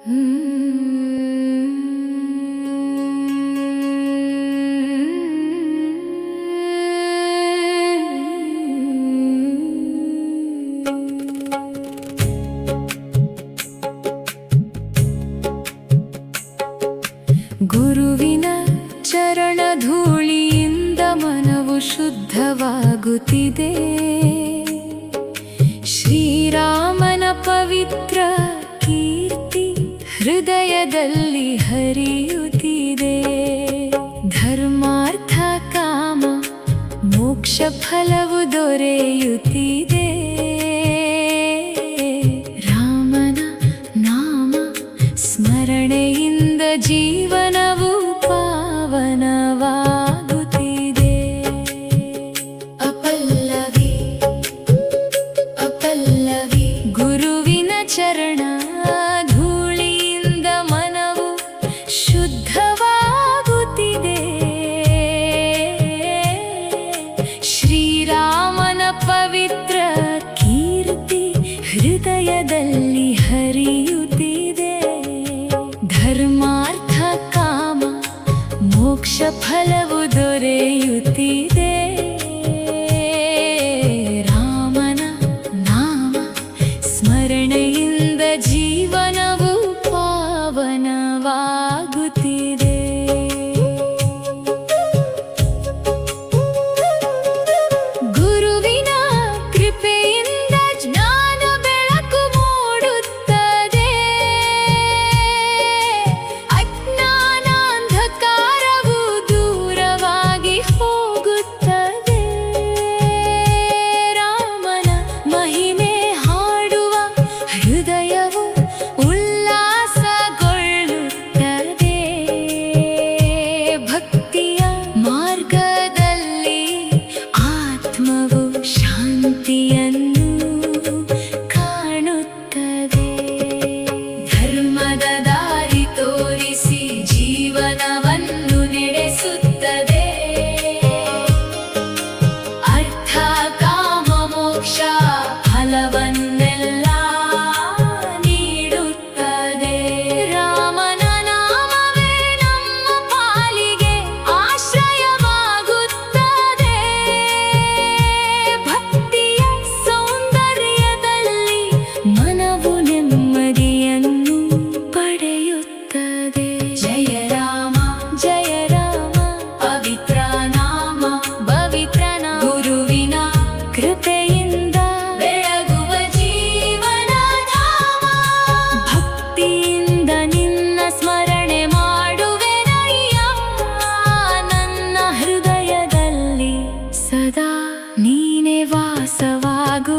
ಗುರುವಿನ ಚರಣ ಧೂಳಿಯಿಂದ ಮನವು ಶುದ್ಧವಾಗುತ್ತಿದೆ. ಶ್ರೀರಾಮನ ಪವಿತ್ರ ಕೀರ್ತಿ ಹೃದಯದಲ್ಲಿ ಹರಿಯುತ್ತಿದೆ. ಧರ್ಮಾರ್ಥ ಕಾಮ ಮೋಕ್ಷ ಫಲವು ದೊರೆಯುತ್ತಿದೆ. ರಾಮನ ನಾಮ ಸ್ಮರಣೆಯಿಂದ ಜೀವನವು ಪಾವನವಾಗುತ್ತಿದೆ. ಅಪಲ್ಲವಿ ಅಪಲ್ಲವಿ ಗುರುವಿನ ಚರಣ ಧೂಳಿಯಿಂದ ಮನವು ಶುದ್ಧವಾಗುತ್ತಿದೆ. ಶ್ರೀರಾಮನ ಪವಿತ್ರ ಕೀರ್ತಿ ಹೃದಯದಲ್ಲಿ ಹರಿಯುತ್ತಿದೆ. ಧರ್ಮಾರ್ಥ ಕಾಮ ಮೋಕ್ಷ ಫಲವು ದೊರೆಯುತ್ತಿದೆ. ರಾಮನ ನಾಮ ಸ್ಮರಣೆಯಿಂದ ಜೀವನವು ಪಾವನವಾಗುತ್ತಿದೆ. ಗುರುವಿನ ಕೃಪೆಯಿಂದ ಜ್ಞಾನ ಬೆಳಕು ಮೂಡುತ್ತದೆ. ಅಜ್ಞಾನ ಅಂಧಕಾರವು ದೂರವಾಗಿ ಹೋಗುತ್ತದೆ. ರಾಮನ ಮಹಿಮೆ ಹಾಡುವ ಹೃದಯವು ಉಲ್ಲಾಸಗೊಳ್ಳುತ್ತದೆ. ಭಕ್ತಿಯ ಮಾರ್ಗದಲ್ಲಿ ಆತ್ಮವು ಶಾಂತಿಯನ್ನು ಕಾಣುತ್ತದೆ. ಧರ್ಮದ ದಾರಿ ತೋರಿಸಿ ಜೀವನವನ್ನು ನಡೆಸುತ್ತದೆ. ಅರ್ಥ ಕಾಮ ಮೋಕ್ಷ ಫಲವನ್ನೆಲ್ಲ ನೀಡುತ್ತದೆ. ರಾಮನ ನಾಮವೇ ನಮ್ಮ ಪಾಲಿಗೆ ಆಶ್ರಯವಾಗುತ್ತದೆ. ಭಕ್ತಿಯ ಸೌಂದರ್ಯದಲ್ಲಿ ಮನವು ನೆಮ್ಮದಿಯನ್ನು ಪಡೆಯುತ್ತದೆ. ಜಯ ರಾಮ ಜಯ ರಾಮ ಪವಿತ್ರ ನಾಮ ಪವಿತ್ರ ನಾಮ. ಗುರುವಿನ ಕೃಪೆಯಿಂದ ಬೆಳಗುವ ಜೀವನ ಧಾಮ. ಭಕ್ತಿಯಿಂದ ನಿನ್ನ ಸ್ಮರಣೆ ಮಾಡುವೆನಯ್ಯ. ನನ್ನ ಹೃದಯದಲ್ಲಿ ಸದಾ ನೀನೇ ವಾಸವಾಗು.